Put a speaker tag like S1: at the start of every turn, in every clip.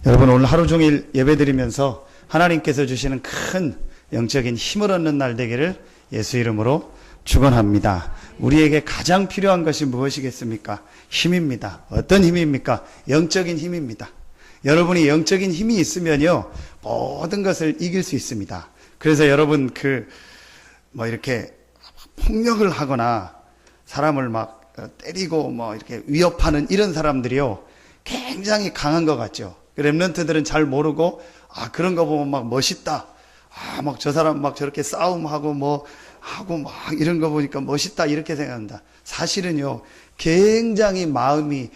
S1: 여러분, 오늘 하루 종일 예배드리면서 하나님께서 주시는 큰 영적인 힘을 얻는 날 되기를 예수 이름으로 축원합니다. 우리에게 가장 필요한 것이 무엇이겠습니까? 힘입니다. 어떤 힘입니까? 영적인 힘입니다. 여러분이 영적인 힘이 있으면요, 모든 것을 이길 수 있습니다. 그래서 여러분, 이렇게 폭력을 하거나 사람을 막 때리고 이렇게 위협하는 이런 사람들이요, 굉장히 강한 것 같죠. 렘넌트들은 잘 모르고, 그런 거 보면 막 멋있다. 저 사람 막 저렇게 싸움하고 하고 이런 거 보니까 멋있다. 이렇게 생각합니다. 사실은요, 굉장히 마음이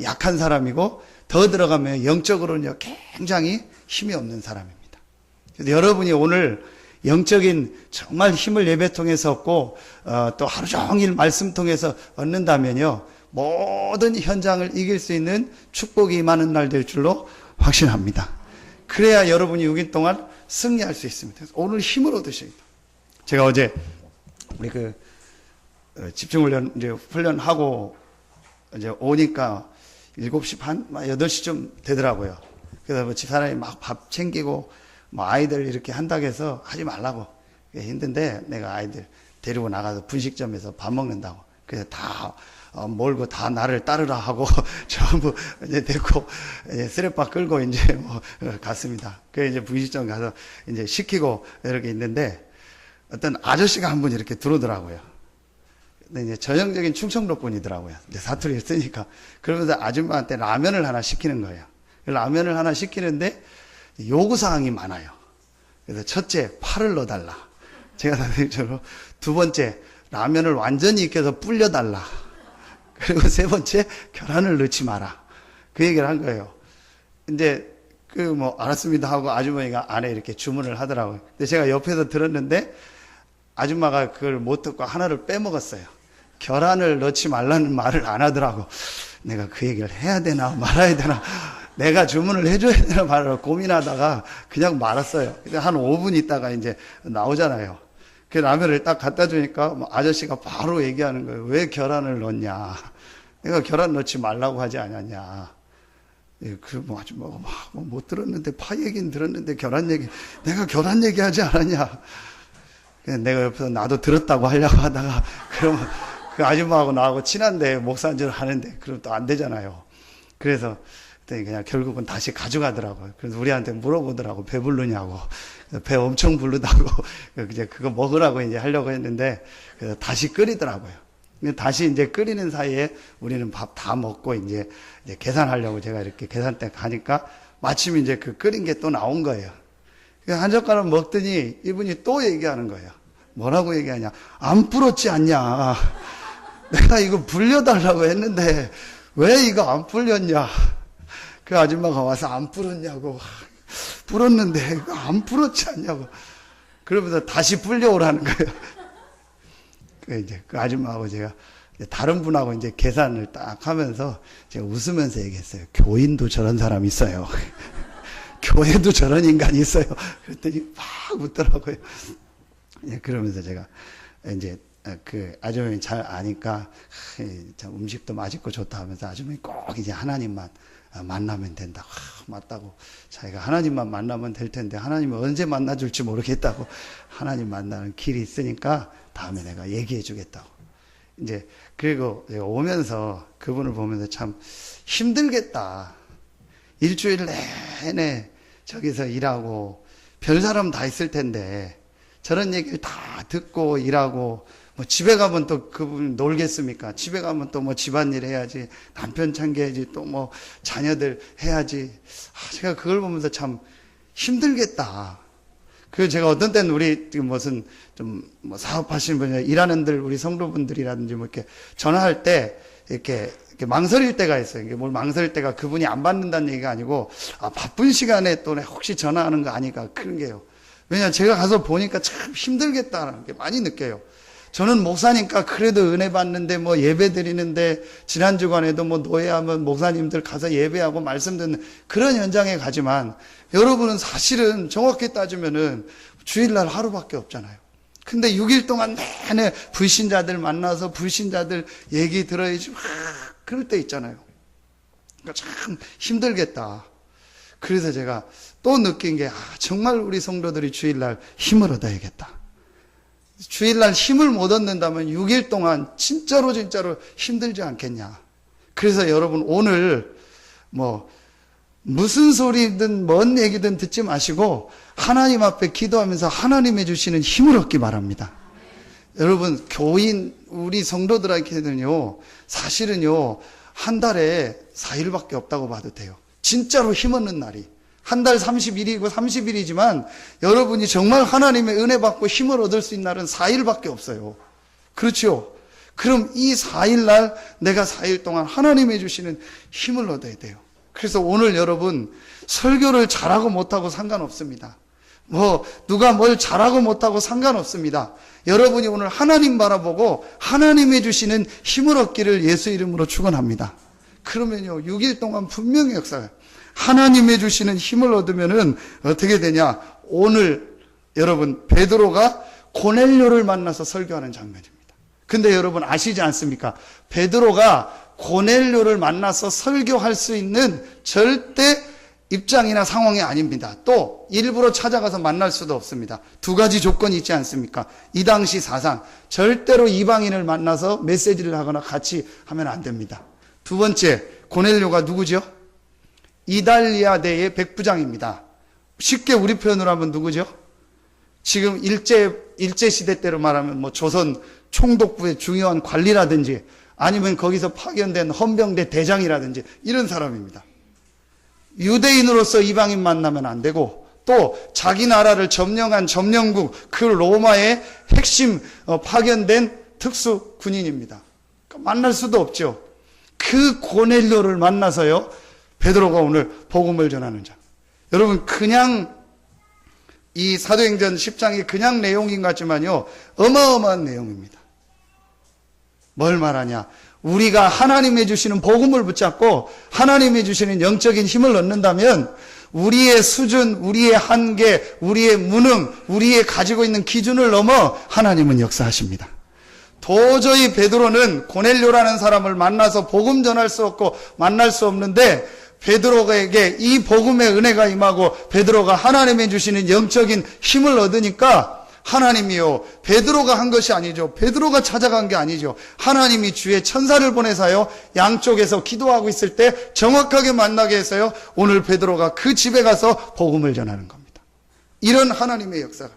S1: 약한 사람이고, 더 들어가면 영적으로는요, 굉장히 힘이 없는 사람입니다. 그래서 여러분이 오늘 영적인 정말 힘을 예배 통해서 얻고, 또 하루 종일 말씀 통해서 얻는다면요, 모든 현장을 이길 수 있는 축복이 임하는 날 될 줄로 확신합니다. 그래야 여러분이 6일 동안 승리할 수 있습니다. 그래서 오늘 힘을 얻으십니다. 제가 어제 우리 집중훈련 이제 훈련하고 이제 오니까 7시 반, 8시쯤 되더라고요. 그래서 집사람이 막 밥 챙기고 아이들 이렇게 한다고 해서 하지 말라고. 힘든데 내가 아이들 데리고 나가서 분식점에서 밥 먹는다고. 그래서 다 몰고 다 나를 따르라 하고 전부 이제 데리고 쓰레빠 끌고 이제 갔습니다. 그래서 이제 분식점 가서 이제 시키고 이렇게 있는데 어떤 아저씨가 한 분 이렇게 들어오더라고요. 근데 이제 전형적인 충청도 분이더라고요. 이제 사투리를 쓰니까. 그러면서 아줌마한테 라면을 하나 시키는 거예요. 라면을 하나 시키는데 요구사항이 많아요. 그래서 첫째, 파를 넣어달라. 제가 선생님처럼. 두 번째, 라면을 완전히 익혀서 불려달라. 그리고 세 번째, 계란을 넣지 마라. 그 얘기를 한 거예요. 이제, 알았습니다 하고 아주머니가 안에 이렇게 주문을 하더라고요. 근데 제가 옆에서 들었는데, 아줌마가 그걸 못 듣고 하나를 빼먹었어요. 계란을 넣지 말라는 말을 안 하더라고. 내가 그 얘기를 해야 되나 말아야 되나. 내가 주문을 해줘야 되나 말을 고민하다가 그냥 말았어요. 한 5분 있다가 이제 나오잖아요. 그 라면을 딱 갖다 주니까 아저씨가 바로 얘기하는 거예요. 왜 계란을 넣냐. 내가 계란 넣지 말라고 하지 않았냐. 아줌마가 못 들었는데, 파 얘기는 들었는데 계란 얘기, 내가 계란 얘기하지 않았냐. 내가 옆에서 나도 들었다고 하려고 하다가, 그러면 그 아줌마하고 나하고 친한데 목사인 줄 아는데, 그럼 또 안 되잖아요. 그래서 그냥 결국은 다시 가져가더라고요. 그래서 우리한테 물어보더라고. 배부르냐고. 배 엄청 부르다고. 이제 그거 먹으라고 이제 하려고 했는데, 그래서 다시 끓이더라고요. 다시 이제 끓이는 사이에 우리는 밥 다 먹고 이제 계산하려고 제가 이렇게 계산대 가니까 마침 이제 그 끓인 게 또 나온 거예요. 한 젓가락 먹더니 이분이 또 얘기하는 거예요. 뭐라고 얘기하냐. 안 불었지 않냐. 내가 이거 불려달라고 했는데 왜 이거 안 불렸냐. 그 아줌마가 와서 안 불었냐고. 불었는데 이거 안 불었지 않냐고. 그러면서 다시 불려오라는 거예요. 이제 그 아줌마하고 제가 다른 분하고 이제 계산을 딱 하면서 제가 웃으면서 얘기했어요. 교인도 저런 사람 있어요. 교회도 저런 인간이 있어요. 그랬더니 막 웃더라고요. 그러면서 제가 이제 그 아주머니 잘 아니까 참 음식도 맛있고 좋다 하면서 아주머니 꼭 이제 하나님만 만나면 된다. 맞다고. 자기가 하나님만 만나면 될 텐데 하나님을 언제 만나줄지 모르겠다고. 하나님 만나는 길이 있으니까 다음에 내가 얘기해 주겠다고. 이제 그리고 오면서 그분을 보면서 참 힘들겠다. 일주일 내내 저기서 일하고 별 사람 다 있을 텐데 저런 얘기를 다 듣고 일하고 집에 가면 또 그분 놀겠습니까? 집에 가면 또 집안일 해야지, 남편 챙겨야지, 또 자녀들 해야지. 제가 그걸 보면서 참 힘들겠다. 그 제가 어떤 때는 우리 지금 무슨 사업하시는 분이나 일하는들 우리 성도분들이라든지 이렇게 전화할 때 이렇게 망설일 때가 있어요. 이게 뭘 망설일 때가 그분이 안 받는다는 얘기가 아니고, 바쁜 시간에 또 혹시 전화하는 거 아니까 그런 게요. 왜냐, 제가 가서 보니까 참 힘들겠다는 게 많이 느껴요. 저는 목사니까 그래도 은혜 받는데 예배 드리는데 지난 주간에도 노예하면 목사님들 가서 예배하고 말씀 듣는 그런 현장에 가지만 여러분은 사실은 정확히 따지면은 주일날 하루밖에 없잖아요. 근데 6일 동안 내내 불신자들 만나서 불신자들 얘기 들어야지 막 그럴 때 있잖아요. 그러니까 참 힘들겠다. 그래서 제가 또 느낀 게 정말 우리 성도들이 주일날 힘을 얻어야겠다. 주일날 힘을 못 얻는다면 6일 동안 진짜로 힘들지 않겠냐. 그래서 여러분 오늘 무슨 소리든 뭔 얘기든 듣지 마시고 하나님 앞에 기도하면서 하나님이 주시는 힘을 얻기 바랍니다. 여러분 교인 우리 성도들한테는요 사실은요 한 달에 4일밖에 없다고 봐도 돼요. 진짜로 힘없는 날이 한 달 30일이고 30일이지만 여러분이 정말 하나님의 은혜 받고 힘을 얻을 수 있는 날은 4일밖에 없어요. 그렇죠? 그럼 이 4일날 내가 4일 동안 하나님이 주시는 힘을 얻어야 돼요. 그래서 오늘 여러분 설교를 잘하고 못하고 상관없습니다. 누가 뭘 잘하고 못하고 상관없습니다. 여러분이 오늘 하나님 바라보고 하나님이 주시는 힘을 얻기를 예수 이름으로 축원합니다. 그러면요 6일 동안 분명히 역사가 하나님이 주시는 힘을 얻으면은 어떻게 되냐? 오늘 여러분 베드로가 고넬료를 만나서 설교하는 장면입니다. 근데 여러분 아시지 않습니까? 베드로가 고넬료를 만나서 설교할 수 있는 절대 입장이나 상황이 아닙니다. 또 일부러 찾아가서 만날 수도 없습니다. 두 가지 조건이 있지 않습니까? 이 당시 사상 절대로 이방인을 만나서 메시지를 하거나 같이 하면 안 됩니다. 두 번째, 고넬료가 누구죠? 이달리아대의 백부장입니다. 쉽게 우리 표현으로 하면 누구죠? 지금 일제 시대 때로 말하면 조선 총독부의 중요한 관리라든지 아니면 거기서 파견된 헌병대 대장이라든지 이런 사람입니다. 유대인으로서 이방인 만나면 안 되고 또 자기 나라를 점령한 점령국 그 로마의 핵심 파견된 특수 군인입니다. 그러니까 만날 수도 없죠. 그 고넬료를 만나서요 베드로가 오늘 복음을 전하는 자. 여러분 그냥 이 사도행전 10장이 그냥 내용인 것 같지만요 어마어마한 내용입니다. 뭘 말하냐? 우리가 하나님이 주시는 복음을 붙잡고 하나님이 주시는 영적인 힘을 얻는다면 우리의 수준, 우리의 한계, 우리의 무능, 우리의 가지고 있는 기준을 넘어 하나님은 역사하십니다. 도저히 베드로는 고넬료라는 사람을 만나서 복음 전할 수 없고 만날 수 없는데 베드로에게 이 복음의 은혜가 임하고 베드로가 하나님이 주시는 영적인 힘을 얻으니까 하나님이요 베드로가 한 것이 아니죠. 베드로가 찾아간 게 아니죠. 하나님이 주의 천사를 보내서요 양쪽에서 기도하고 있을 때 정확하게 만나게 해서요 오늘 베드로가 그 집에 가서 복음을 전하는 겁니다. 이런 하나님의 역사가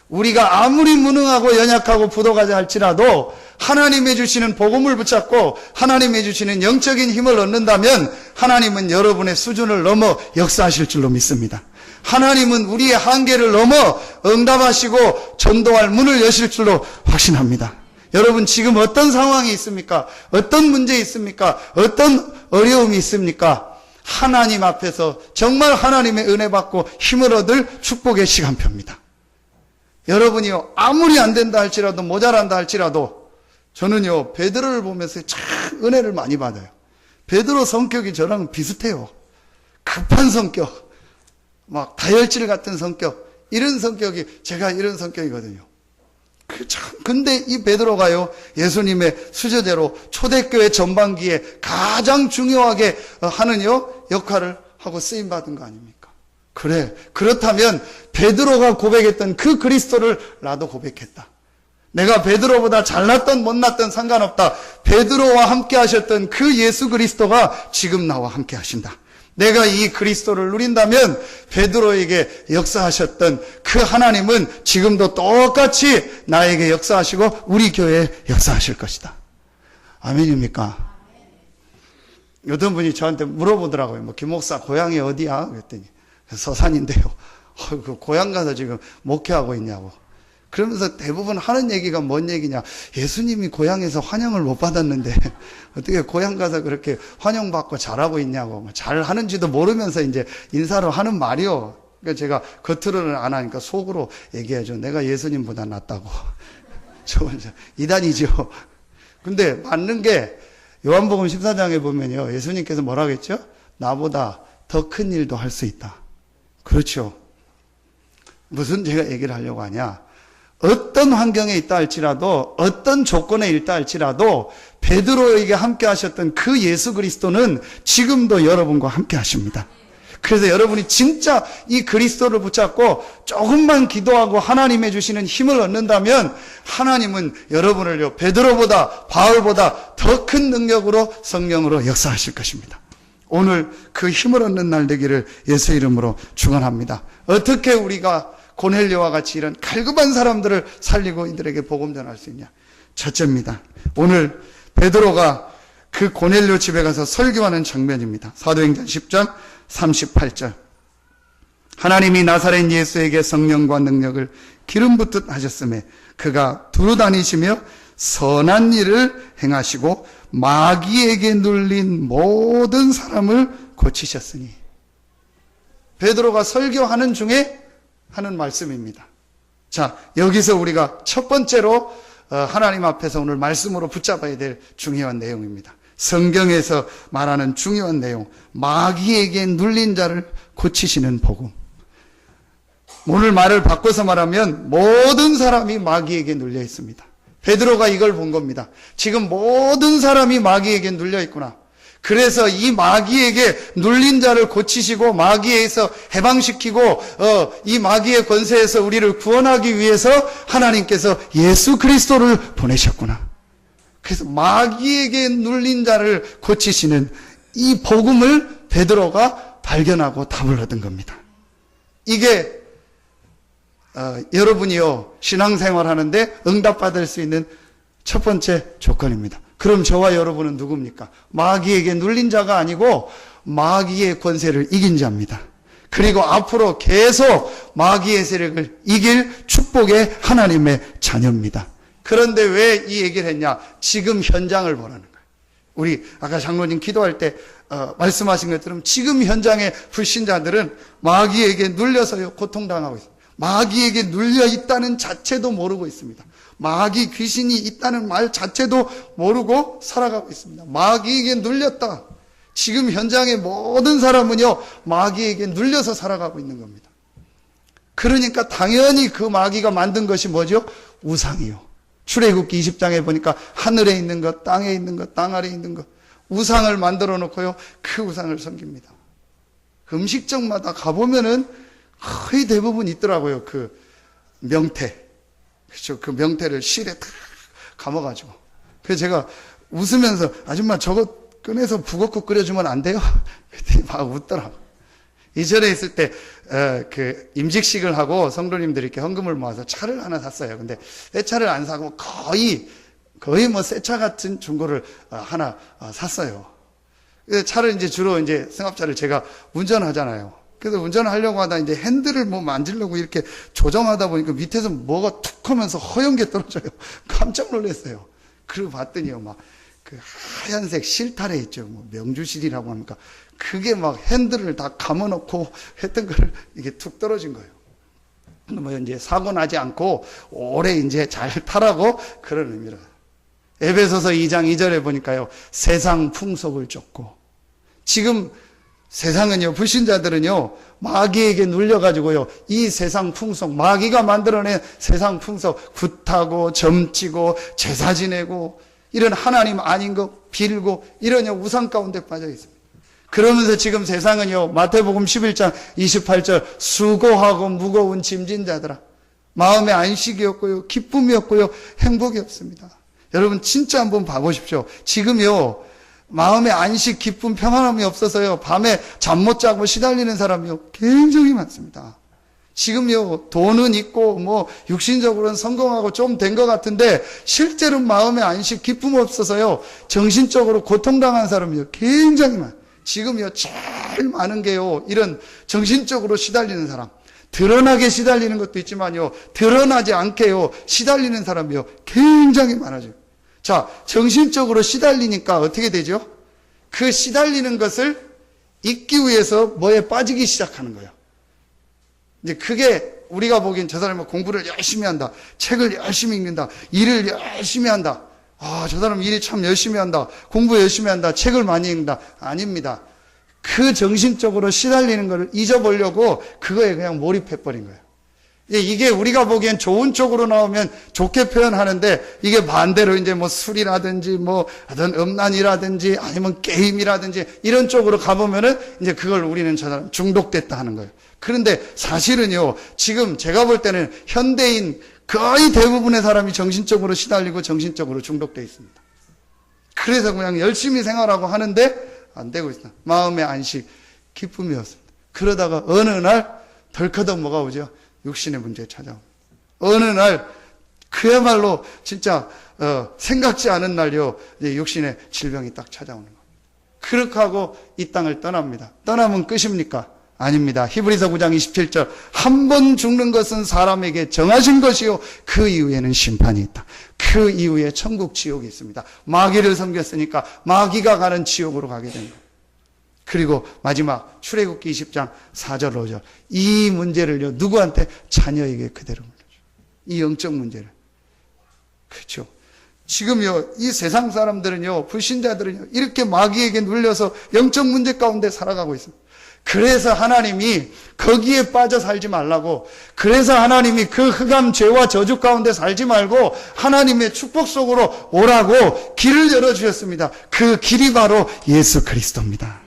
S1: 우리가 아무리 무능하고 연약하고 부도가자 할지라도 하나님이 주시는 복음을 붙잡고 하나님이 주시는 영적인 힘을 얻는다면 하나님은 여러분의 수준을 넘어 역사하실 줄로 믿습니다. 하나님은 우리의 한계를 넘어 응답하시고 전도할 문을 여실 줄로 확신합니다. 여러분 지금 어떤 상황이 있습니까? 어떤 문제 있습니까? 어떤 어려움이 있습니까? 하나님 앞에서 정말 하나님의 은혜 받고 힘을 얻을 축복의 시간표입니다. 여러분이요 아무리 안 된다 할지라도 모자란다 할지라도 저는요 베드로를 보면서 참 은혜를 많이 받아요. 베드로 성격이 저랑 비슷해요. 급한 성격, 막 다혈질 같은 성격, 이런 성격이 제가 이런 성격이거든요. 근데 이 베드로가요 예수님의 수제자로 초대교회 전반기에 가장 중요하게 하는요 역할을 하고 쓰임 받은 거 아닙니까? 그래, 그렇다면 베드로가 고백했던 그 그리스도를 나도 고백했다. 내가 베드로보다 잘났던 못났던 상관없다. 베드로와 함께 하셨던 그 예수 그리스도가 지금 나와 함께 하신다. 내가 이 그리스도를 누린다면 베드로에게 역사하셨던 그 하나님은 지금도 똑같이 나에게 역사하시고 우리 교회에 역사하실 것이다. 아멘입니까? 어떤 분이 저한테 물어보더라고요. 김 목사 고향이 어디야? 그랬더니 서산인데요. 그 고향 가서 지금 목회하고 있냐고. 그러면서 대부분 하는 얘기가 뭔 얘기냐. 예수님이 고향에서 환영을 못 받았는데 어떻게 고향 가서 그렇게 환영받고 잘하고 있냐고. 잘 하는지도 모르면서 이제 인사를 하는 말이요. 그러니까 제가 겉으로는 안 하니까 속으로 얘기해줘. 내가 예수님보다 낫다고. 저건 이단이죠. 근데 맞는 게 요한복음 14장에 보면요. 예수님께서 뭐라고 했죠? 나보다 더 큰 일도 할 수 있다. 그렇죠. 무슨 제가 얘기를 하려고 하냐. 어떤 환경에 있다 할지라도 어떤 조건에 있다 할지라도 베드로에게 함께 하셨던 그 예수 그리스도는 지금도 여러분과 함께 하십니다. 그래서 여러분이 진짜 이 그리스도를 붙잡고 조금만 기도하고 하나님의 주시는 힘을 얻는다면 하나님은 여러분을요, 베드로보다 바울보다 더 큰 능력으로 성령으로 역사하실 것입니다. 오늘 그 힘을 얻는 날 되기를 예수 이름으로 축원합니다. 어떻게 우리가 고넬료와 같이 이런 갈급한 사람들을 살리고 이들에게 복음 전할 수 있냐? 첫째입니다. 오늘 베드로가 그 고넬료 집에 가서 설교하는 장면입니다. 사도행전 10장 38절. 하나님이 나사렛 예수에게 성령과 능력을 기름 붓듯 하셨음에 그가 두루 다니시며 선한 일을 행하시고 마귀에게 눌린 모든 사람을 고치셨으니. 베드로가 설교하는 중에 하는 말씀입니다. 자, 여기서 우리가 첫 번째로 하나님 앞에서 오늘 말씀으로 붙잡아야 될 중요한 내용입니다. 성경에서 말하는 중요한 내용, 마귀에게 눌린 자를 고치시는 복음. 오늘 말을 바꿔서 말하면 모든 사람이 마귀에게 눌려 있습니다. 베드로가 이걸 본 겁니다. 지금 모든 사람이 마귀에게 눌려 있구나. 그래서 이 마귀에게 눌린 자를 고치시고 마귀에서 해방시키고 이 마귀의 권세에서 우리를 구원하기 위해서 하나님께서 예수 그리스도를 보내셨구나. 그래서 마귀에게 눌린 자를 고치시는 이 복음을 베드로가 발견하고 답을 얻은 겁니다. 이게 여러분이요, 신앙생활 하는데 응답받을 수 있는 첫 번째 조건입니다. 그럼 저와 여러분은 누굽니까? 마귀에게 눌린 자가 아니고 마귀의 권세를 이긴 자입니다. 그리고 앞으로 계속 마귀의 세력을 이길 축복의 하나님의 자녀입니다. 그런데 왜 이 얘기를 했냐? 지금 현장을 보라는 거예요. 우리 아까 장로님 기도할 때 말씀하신 것처럼 지금 현장의 불신자들은 마귀에게 눌려서요 고통당하고 있습니다. 마귀에게 눌려 있다는 자체도 모르고 있습니다. 마귀 귀신이 있다는 말 자체도 모르고 살아가고 있습니다. 마귀에게 눌렸다. 지금 현장의 모든 사람은요 마귀에게 눌려서 살아가고 있는 겁니다. 그러니까 당연히 그 마귀가 만든 것이 뭐죠? 우상이요. 출애굽기 20장에 보니까 하늘에 있는 것, 땅에 있는 것, 땅 아래에 있는 것, 우상을 만들어 놓고요 그 우상을 섬깁니다. 음식점마다 가보면은 거의 대부분 있더라고요. 그 명태, 그렇죠? 그 명태를 실에 탁 감아가지고. 그래서 제가 웃으면서 아줌마 저거 꺼내서 북엇국 끓여주면 안 돼요? 그랬더니 막 웃더라고. 이전에 있을 때 그 임직식을 하고 성도님들이 이렇게 헌금을 모아서 차를 하나 샀어요. 근데 새 차를 안 사고 거의 뭐 새 차 같은 중고를 하나 샀어요. 차를 이제 주로 이제 승합차를 제가 운전하잖아요. 그래서 운전을 하려고 하다 이제 핸들을 뭐 만지려고 이렇게 조정하다 보니까 밑에서 뭐가 툭 하면서 허연 게 떨어져요. 깜짝 놀랐어요. 그리고 봤더니요, 막 그 하얀색 실타래 있죠. 뭐 명주실이라고 합니까? 그게 막 핸들을 다 감아놓고 했던 거를 이게 툭 떨어진 거예요. 뭐 이제 사고 나지 않고 오래 이제 잘 타라고 그런 의미로. 에베소서 2장 2절에 보니까요, 세상 풍속을 쫓고. 지금 세상은요, 불신자들은요, 마귀에게 눌려가지고요, 이 세상 풍속, 마귀가 만들어낸 세상 풍속, 굿하고, 점치고, 제사 지내고, 이런 하나님 아닌 거 빌고, 이런 우상 가운데 빠져 있습니다. 그러면서 지금 세상은요, 마태복음 11장 28절, 수고하고 무거운 짐진 자들아, 마음의 안식이 없고요, 기쁨이 없고요, 행복이 없습니다. 여러분, 진짜 한번 봐보십시오. 지금요, 마음의 안식, 기쁨, 평안함이 없어서요, 밤에 잠 못 자고 시달리는 사람이요, 굉장히 많습니다. 지금요, 돈은 있고, 뭐, 육신적으로는 성공하고 좀 된 것 같은데, 실제로 마음의 안식, 기쁨 없어서요, 정신적으로 고통당한 사람이요, 굉장히 많아요. 지금요, 제일 많은 게요, 이런 정신적으로 시달리는 사람. 드러나게 시달리는 것도 있지만요, 드러나지 않게요, 시달리는 사람이요, 굉장히 많아져요. 자, 정신적으로 시달리니까 어떻게 되죠? 그 시달리는 것을 잊기 위해서 뭐에 빠지기 시작하는 거예요. 이제 그게 우리가 보기엔 저 사람은 공부를 열심히 한다. 책을 열심히 읽는다. 일을 열심히 한다. 아, 저 사람 일이 참 열심히 한다. 공부 열심히 한다. 책을 많이 읽는다. 아닙니다. 그 정신적으로 시달리는 것을 잊어보려고 그거에 그냥 몰입해버린 거예요. 이게 우리가 보기엔 좋은 쪽으로 나오면 좋게 표현하는데, 이게 반대로 이제 뭐 술이라든지 뭐 어떤 음란이라든지 아니면 게임이라든지 이런 쪽으로 가보면은 이제 그걸 우리는 저 사람 중독됐다 하는 거예요. 그런데 사실은요, 지금 제가 볼 때는 현대인 거의 대부분의 사람이 정신적으로 시달리고 정신적으로 중독되어 있습니다. 그래서 그냥 열심히 생활하고 하는데 안 되고 있습니다. 마음의 안식, 기쁨이 없습니다. 그러다가 어느 날 덜커덕 뭐가 오죠? 육신의 문제 찾아옵니다. 어느 날 그야말로 진짜 생각지 않은 날요, 육신의 질병이 딱 찾아오는 거예요. 그렇게 하고 이 땅을 떠납니다. 떠나면 끝입니까? 아닙니다. 히브리서 9장 27절, 한 번 죽는 것은 사람에게 정하신 것이요 그 이후에는 심판이 있다. 그 이후에 천국 지옥이 있습니다. 마귀를 섬겼으니까 마귀가 가는 지옥으로 가게 됩니다. 그리고 마지막 출애굽기 20장 4절 5절, 이 문제를요 누구한테? 자녀에게 그대로 물려줘. 이 영적 문제를. 그렇죠. 지금요 이 세상 사람들은요, 불신자들은요, 이렇게 마귀에게 눌려서 영적 문제 가운데 살아가고 있습니다. 그래서 하나님이 거기에 빠져 살지 말라고, 그래서 하나님이 그 흑암 죄와 저주 가운데 살지 말고 하나님의 축복 속으로 오라고 길을 열어주셨습니다. 그 길이 바로 예수 그리스도입니다.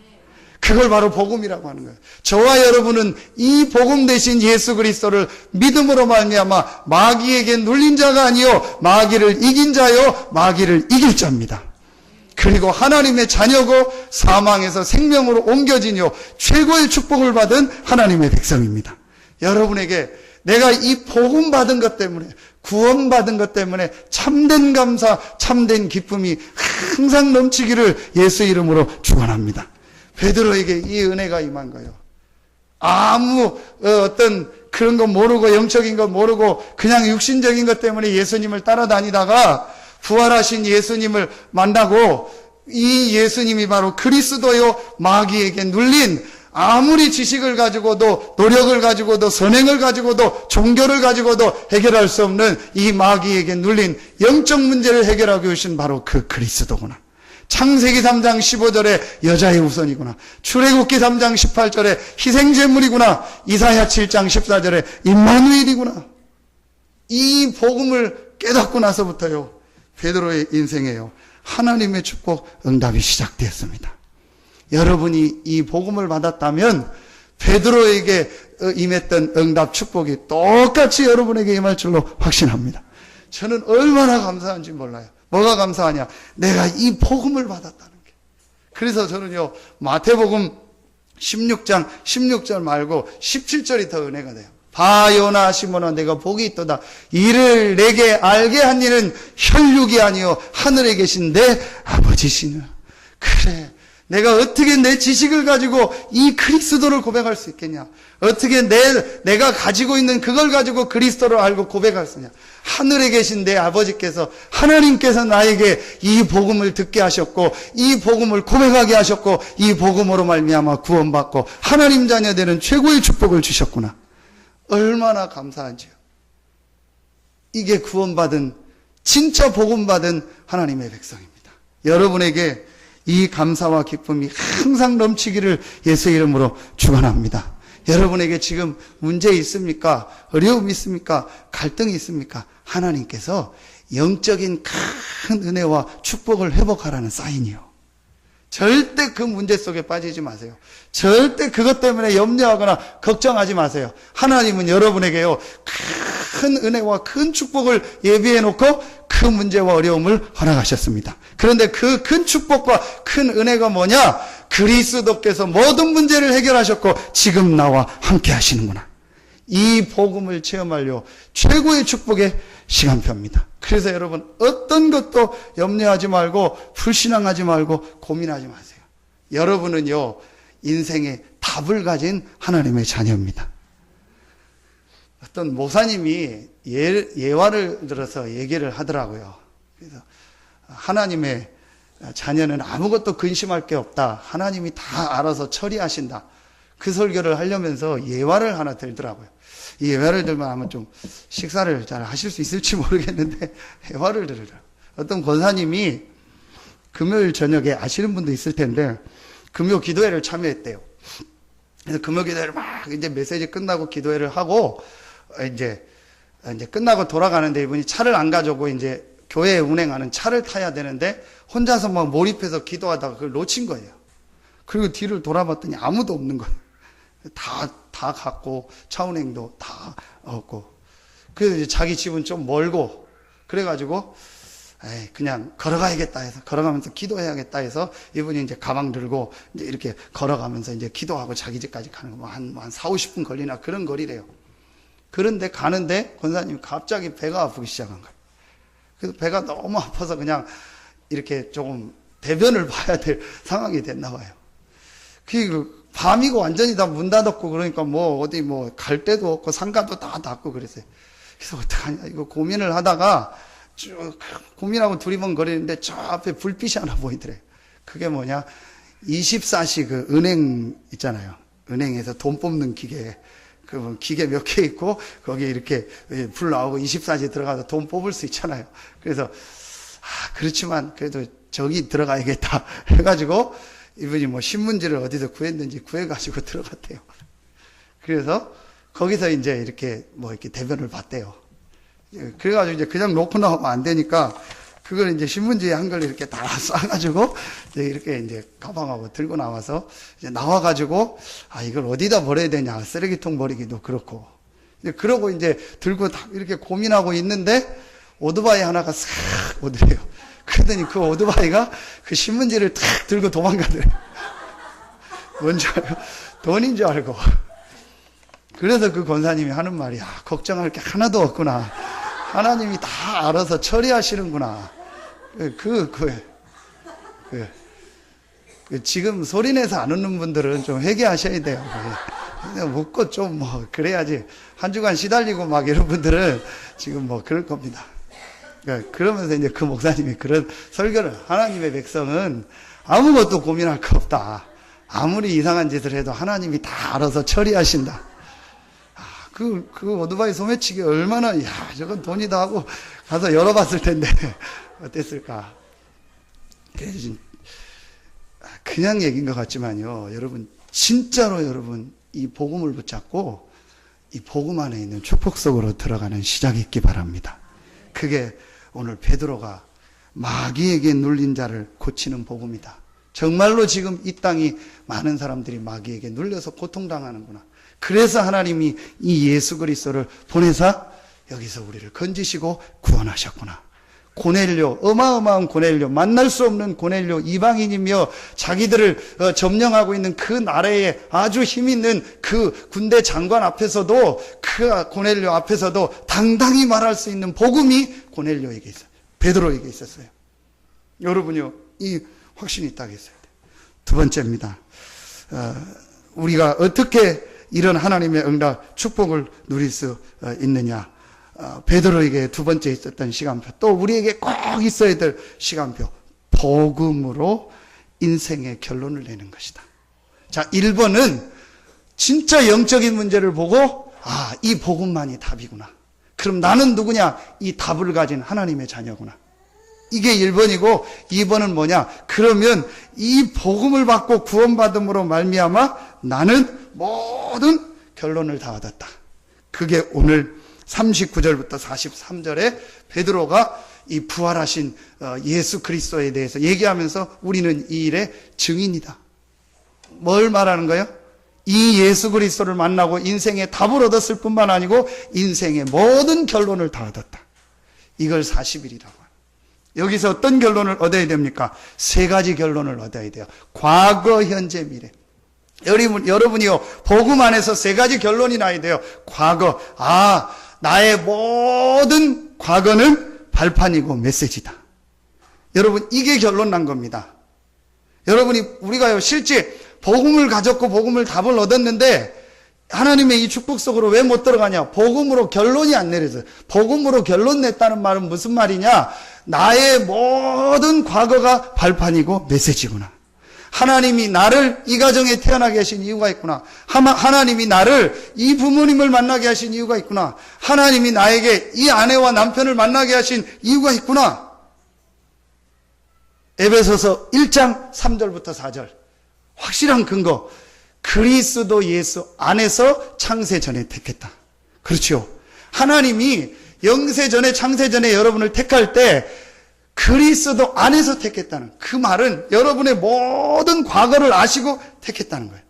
S1: 그걸 바로 복음이라고 하는 거예요. 저와 여러분은 이 복음 대신 예수 그리스도를 믿음으로 말미암아 마귀에게 눌린 자가 아니요 마귀를 이긴 자요 마귀를 이길 자입니다. 그리고 하나님의 자녀고 사망에서 생명으로 옮겨진요 최고의 축복을 받은 하나님의 백성입니다. 여러분에게 내가 이 복음 받은 것 때문에, 구원 받은 것 때문에 참된 감사, 참된 기쁨이 항상 넘치기를 예수 이름으로 축원합니다. 베드로에게 이 은혜가 임한 거예요. 아무 어떤 그런 거 모르고, 영적인 거 모르고 그냥 육신적인 것 때문에 예수님을 따라다니다가 부활하신 예수님을 만나고, 이 예수님이 바로 그리스도요 마귀에게 눌린, 아무리 지식을 가지고도 노력을 가지고도 선행을 가지고도 종교를 가지고도 해결할 수 없는 이 마귀에게 눌린 영적 문제를 해결하고 계신 바로 그 그리스도구나. 창세기 3장 15절에 여자의 우선이구나. 출애굽기 3장 18절에 희생제물이구나. 이사야 7장 14절에 임마누엘이구나. 이 복음을 깨닫고 나서부터요 베드로의 인생에요 하나님의 축복 응답이 시작되었습니다. 여러분이 이 복음을 받았다면 베드로에게 임했던 응답 축복이 똑같이 여러분에게 임할 줄로 확신합니다. 저는 얼마나 감사한지 몰라요. 뭐가 감사하냐? 내가 이 복음을 받았다는 게. 그래서 저는요 마태복음 16장 16절 말고 17절이 더 은혜가 돼요. 바요나 시몬아 내가 복이 있도다. 이를 내게 알게 한 이는 혈육이 아니요 하늘에 계신 내 아버지시느. 그래, 내가 어떻게 내 지식을 가지고 이 그리스도를 고백할 수 있겠냐? 어떻게 내가 가지고 있는 그걸 가지고 그리스도를 알고 고백할 수 있냐? 하늘에 계신 내 아버지께서, 하나님께서 나에게 이 복음을 듣게 하셨고, 이 복음을 고백하게 하셨고, 이 복음으로 말미암아 구원받고 하나님 자녀 되는 최고의 축복을 주셨구나. 얼마나 감사한지요. 이게 구원받은, 진짜 복음받은 하나님의 백성입니다. 여러분에게 이 감사와 기쁨이 항상 넘치기를 예수 이름으로 축원합니다. 여러분에게 지금 문제 있습니까? 어려움이 있습니까? 갈등이 있습니까? 하나님께서 영적인 큰 은혜와 축복을 회복하라는 사인이요. 절대 그 문제 속에 빠지지 마세요. 절대 그것 때문에 염려하거나 걱정하지 마세요. 하나님은 여러분에게요 큰 은혜와 큰 축복을 예비해 놓고 그 문제와 어려움을 허락하셨습니다. 그런데 그 큰 축복과 큰 은혜가 뭐냐? 그리스도께서 모든 문제를 해결하셨고 지금 나와 함께 하시는구나. 이 복음을 체험하려 최고의 축복의 시간표입니다. 그래서 여러분 어떤 것도 염려하지 말고 불신앙하지 말고 고민하지 마세요. 여러분은요 인생의 답을 가진 하나님의 자녀입니다. 어떤 모사님이 예화를 들어서 얘기를 하더라고요. 그래서 하나님의 자녀는 아무것도 근심할 게 없다. 하나님이 다 알아서 처리하신다. 그 설교를 하려면서 예화를 하나 들더라고요. 이 예화를 들면 아마 좀 식사를 잘 하실 수 있을지 모르겠는데 예화를 들으라. 어떤 권사님이 금요일 저녁에 아시는 분도 있을 텐데 금요 기도회를 참여했대요. 그래서 금요 기도회를 막 이제 메시지 끝나고 기도회를 하고 이제 끝나고 돌아가는데 이분이 차를 안 가져오고 이제 교회에 운행하는 차를 타야 되는데 혼자서 막 몰입해서 기도하다가 그걸 놓친 거예요. 그리고 뒤를 돌아봤더니 아무도 없는 거예요. 다 갔고 차 운행도 다 없고. 그래서 이제 자기 집은 좀 멀고 그래가지고 그냥 걸어가야겠다 해서 걸어가면서 기도해야겠다 해서 이분이 이제 가방 들고 이제 이렇게 걸어가면서 이제 기도하고 자기 집까지 가는 거 한 4, 50분 걸리나 그런 거리래요. 그런데 가는데 권사님이 갑자기 배가 아프기 시작한 거예요. 그래서 배가 너무 아파서 그냥 이렇게 조금 대변을 봐야 될 상황이 됐나 봐요. 그 밤이고 완전히 다 문 닫았고 그러니까 뭐 어디 뭐 갈 데도 없고 상가도 다 닫고 그랬어요. 그래서 어떡하냐 이거 고민을 하다가 쭉 고민하고 두리번거리는데 저 앞에 불빛이 하나 보이더래요. 그게 뭐냐 24시 그 은행 있잖아요. 은행에서 돈 뽑는 기계 그 기계 몇 개 있고 거기에 이렇게 불 나오고 24시 들어가서 돈 뽑을 수 있잖아요. 그래서 그렇지만 그래도 저기 들어가야겠다 해가지고 이분이 뭐 신문지를 어디서 구했는지 구해가지고 들어갔대요. 그래서 거기서 이제 이렇게 뭐 이렇게 대변을 봤대요. 그래가지고 이제 그냥 놓고 나오면 안 되니까 그걸 이제 신문지에 한걸 이렇게 다 싸가지고 이렇게 이제 가방하고 들고 나와서 이제 나와가지고 이걸 어디다 버려야 되냐 쓰레기통 버리기도 그렇고 그러고 이제 들고 다 이렇게 고민하고 있는데 오토바이 하나가 싹 오더래요. 그러더니 그 오토바이가 그 신문지를 탁 들고 도망가더래요. 뭔지 알고 돈인 줄 알고. 그래서 그 권사님이 하는 말이 걱정할 게 하나도 없구나. 하나님이 다 알아서 처리하시는구나. 지금 소리내서 안 웃는 분들은 좀 회개하셔야 돼요. 그냥 웃고 좀 뭐 그래야지. 한 주간 시달리고 막 이런 분들은 지금 뭐 그럴 겁니다. 그러면서 이제 그 목사님이 그런 설교를 하나님의 백성은 아무것도 고민할 거 없다. 아무리 이상한 짓을 해도 하나님이 다 알아서 처리하신다. 그 오토바이 소매치기 얼마나, 저건 돈이다 하고 가서 열어봤을 텐데, 어땠을까. 그냥 얘기인 것 같지만요. 여러분, 진짜로 여러분, 이 복음을 붙잡고, 이 복음 안에 있는 축복 속으로 들어가는 시작이 있기 바랍니다. 그게 오늘 베드로가 마귀에게 눌린 자를 고치는 복음이다. 정말로 지금 이 땅이 많은 사람들이 마귀에게 눌려서 고통당하는구나. 그래서 하나님이 이 예수 그리스도를 보내사 여기서 우리를 건지시고 구원하셨구나. 고넬료, 어마어마한 고넬료, 만날 수 없는 고넬료, 이방인이며 자기들을 점령하고 있는 그 나라에 아주 힘 있는 그 군대 장관 앞에서도 그 고넬료 앞에서도 당당히 말할 수 있는 복음이 고넬료에게 있어요. 베드로에게 있었어요. 여러분요, 이 확신이 있다고 했어요. 두 번째입니다. 우리가 어떻게 이런 하나님의 응답, 축복을 누릴 수 있느냐. 베드로에게 두 번째 있었던 시간표, 또 우리에게 꼭 있어야 될 시간표, 복음으로 인생의 결론을 내는 것이다. 자, 1번은 진짜 영적인 문제를 보고 이 복음만이 답이구나. 그럼 나는 누구냐? 이 답을 가진 하나님의 자녀구나. 이게 1번이고 2번은 뭐냐? 그러면 이 복음을 받고 구원받음으로 말미암아 나는 모든 결론을 다 얻었다. 그게 오늘 39절부터 43절에 베드로가 이 부활하신 예수 그리스도에 대해서 얘기하면서 우리는 이 일의 증인이다. 뭘 말하는 거예요? 이 예수 그리스도를 만나고 인생의 답을 얻었을 뿐만 아니고 인생의 모든 결론을 다 얻었다. 이걸 40일이라고 해요. 여기서 어떤 결론을 얻어야 됩니까? 세 가지 결론을 얻어야 돼요. 과거, 현재, 미래. 여러분이요, 복음 안에서 세 가지 결론이 나야 돼요. 과거, 나의 모든 과거는 발판이고 메시지다. 여러분, 이게 결론 난 겁니다. 우리가요, 실제 복음을 가졌고 복음을 답을 얻었는데 하나님의 이 축복 속으로 왜 못 들어가냐? 복음으로 결론이 안 내려져요. 복음으로 결론 냈다는 말은 무슨 말이냐? 나의 모든 과거가 발판이고 메시지구나. 하나님이 나를 이 가정에 태어나게 하신 이유가 있구나. 하나님이 나를 이 부모님을 만나게 하신 이유가 있구나. 하나님이 나에게 이 아내와 남편을 만나게 하신 이유가 있구나. 에베소서 1장 3절부터 4절. 확실한 근거. 그리스도 예수 안에서 창세 전에 택했다. 그렇죠. 하나님이 영세전에 창세전에 여러분을 택할 때 그리스도 안에서 택했다는 그 말은 여러분의 모든 과거를 아시고 택했다는 거예요.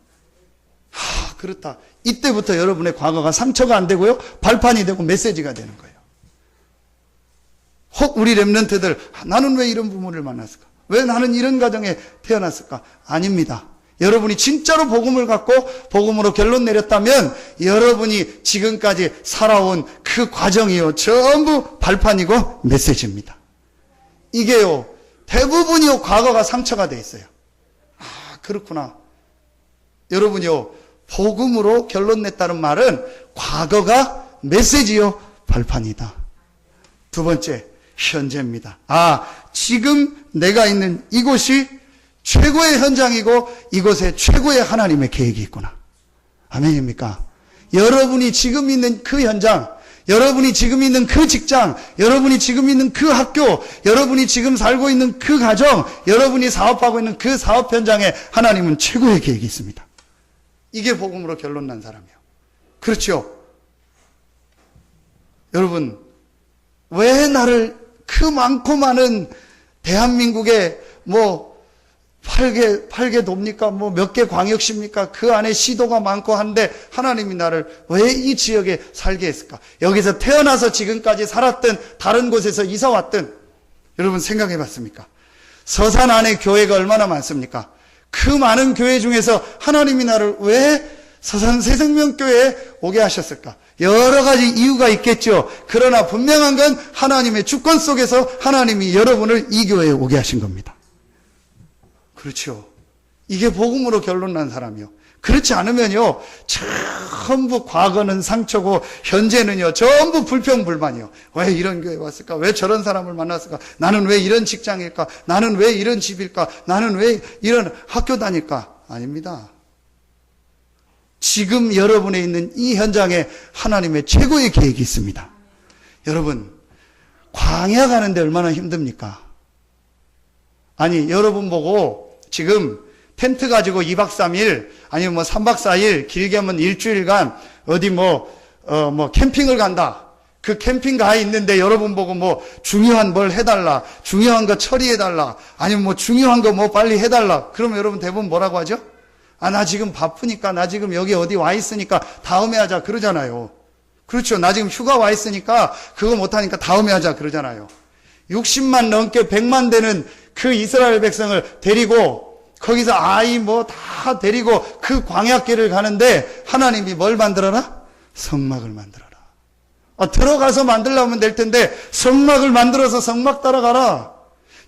S1: 그렇다. 이때부터 여러분의 과거가 상처가 안 되고요. 발판이 되고 메시지가 되는 거예요. 혹 우리 렘넌트들 나는 왜 이런 부모를 만났을까? 왜 나는 이런 가정에 태어났을까? 아닙니다. 여러분이 진짜로 복음을 갖고 복음으로 결론 내렸다면 여러분이 지금까지 살아온 그 과정이요 전부 발판이고 메시지입니다. 이게요 대부분이요 과거가 상처가 돼 있어요. 그렇구나. 여러분이요 복음으로 결론 냈다는 말은 과거가 메시지요 발판이다. 두 번째 현재입니다. 지금 내가 있는 이곳이 최고의 현장이고 이곳에 최고의 하나님의 계획이 있구나. 아멘입니까? 여러분이 지금 있는 그 현장, 여러분이 지금 있는 그 직장, 여러분이 지금 있는 그 학교, 여러분이 지금 살고 있는 그 가정, 여러분이 사업하고 있는 그 사업 현장에 하나님은 최고의 계획이 있습니다. 이게 복음으로 결론 난 사람이에요. 그렇죠? 여러분, 왜 나를 그 많고 많은 대한민국의 8개 돕니까? 몇 개 광역시입니까? 그 안에 시도가 많고 한데 하나님이 나를 왜 이 지역에 살게 했을까? 여기서 태어나서 지금까지 살았든 다른 곳에서 이사 왔든 여러분 생각해 봤습니까? 서산 안에 교회가 얼마나 많습니까? 그 많은 교회 중에서 하나님이 나를 왜 서산 새생명교회에 오게 하셨을까? 여러 가지 이유가 있겠죠. 그러나 분명한 건 하나님의 주권 속에서 하나님이 여러분을 이 교회에 오게 하신 겁니다. 그렇죠. 이게 복음으로 결론 난 사람이요. 그렇지 않으면요, 전부 과거는 상처고, 현재는요, 전부 불평불만이요. 왜 이런 교회 왔을까? 왜 저런 사람을 만났을까? 나는 왜 이런 직장일까? 나는 왜 이런 집일까? 나는 왜 이런 학교 다닐까? 아닙니다. 지금 여러분에 있는 이 현장에 하나님의 최고의 계획이 있습니다. 여러분, 광야 가는데 얼마나 힘듭니까? 아니, 여러분 보고 지금 텐트 가지고 2박 3일, 아니면 3박 4일, 길게 하면 일주일간 어디 캠핑을 간다. 그 캠핑 가 있는데 여러분 보고 중요한 뭘 해달라. 중요한 거 처리해달라. 아니면 중요한 거 빨리 해달라. 그러면 여러분 대부분 뭐라고 하죠? 나 지금 바쁘니까, 나 지금 여기 어디 와 있으니까 다음에 하자. 그러잖아요. 그렇죠. 나 지금 휴가 와 있으니까 그거 못하니까 다음에 하자. 그러잖아요. 60만 넘게 100만 되는 그 이스라엘 백성을 데리고 거기서 아이 다 데리고 그 광야길을 가는데 하나님이 뭘 만들어라? 성막을 만들어라. 들어가서 만들려면 될 텐데 성막을 만들어서 성막 따라가라.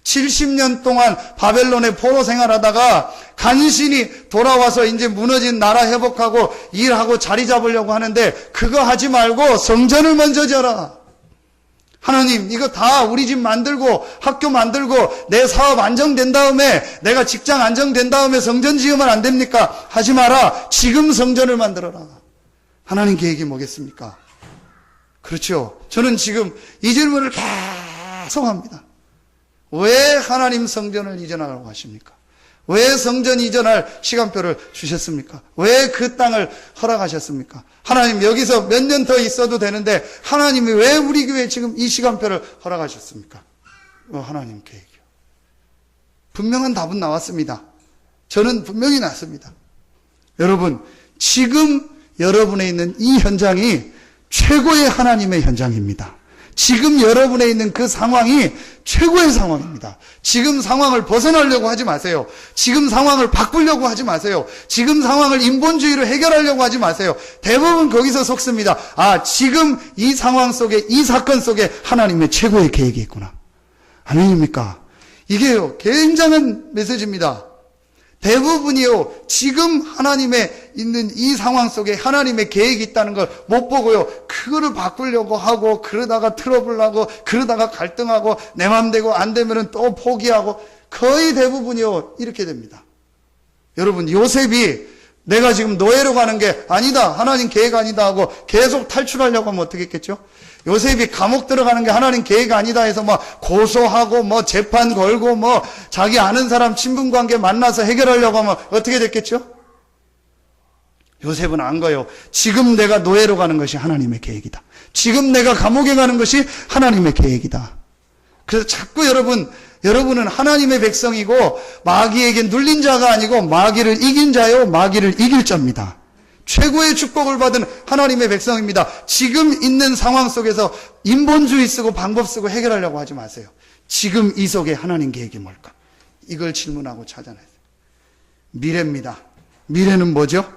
S1: 70년 동안 바벨론의 포로 생활하다가 간신히 돌아와서 이제 무너진 나라 회복하고 일하고 자리 잡으려고 하는데 그거 하지 말고 성전을 먼저 지어라. 하나님, 이거 다 우리 집 만들고 학교 만들고 내 사업 안정된 다음에 내가 직장 안정된 다음에 성전 지으면 안 됩니까? 하지 마라. 지금 성전을 만들어라. 하나님 계획이 뭐겠습니까? 그렇죠. 저는 지금 이 질문을 계속 합니다. 왜 하나님 성전을 이전하라고 하십니까? 왜 성전 이전할 시간표를 주셨습니까? 왜 그 땅을 허락하셨습니까? 하나님 여기서 몇 년 더 있어도 되는데 하나님이 왜 우리 교회에 지금 이 시간표를 허락하셨습니까? 하나님 계획이요. 분명한 답은 나왔습니다. 저는 분명히 났습니다. 여러분, 지금 여러분에 있는 이 현장이 최고의 하나님의 현장입니다. 지금 여러분에 있는 그 상황이 최고의 상황입니다. 지금 상황을 벗어나려고 하지 마세요. 지금 상황을 바꾸려고 하지 마세요. 지금 상황을 인본주의로 해결하려고 하지 마세요. 대부분 거기서 속습니다. 지금 이 상황 속에, 이 사건 속에 하나님의 최고의 계획이 있구나. 아멘입니까? 이게요, 굉장한 메시지입니다. 대부분이요, 지금 하나님의 있는 이 상황 속에 하나님의 계획이 있다는 걸 못 보고요, 그거를 바꾸려고 하고, 그러다가 트러블 나고, 그러다가 갈등하고, 내 맘대로 안 되면은 또 포기하고, 거의 대부분이요, 이렇게 됩니다. 여러분, 요셉이 내가 지금 노예로 가는 게 아니다, 하나님 계획 아니다 하고 계속 탈출하려고 하면 어떻게 했겠죠? 요셉이 감옥 들어가는 게 하나님 계획 아니다 해서 고소하고 재판 걸고 자기 아는 사람 친분 관계 만나서 해결하려고 하면 어떻게 됐겠죠? 요셉은 안 거요. 지금 내가 노예로 가는 것이 하나님의 계획이다. 지금 내가 감옥에 가는 것이 하나님의 계획이다. 그래서 자꾸 여러분은 하나님의 백성이고 마귀에게 눌린 자가 아니고 마귀를 이긴 자요, 마귀를 이길 자입니다. 최고의 축복을 받은 하나님의 백성입니다. 지금 있는 상황 속에서 인본주의 쓰고 방법 쓰고 해결하려고 하지 마세요. 지금 이 속에 하나님 계획이 뭘까? 이걸 질문하고 찾아내세요. 미래입니다. 미래는 뭐죠?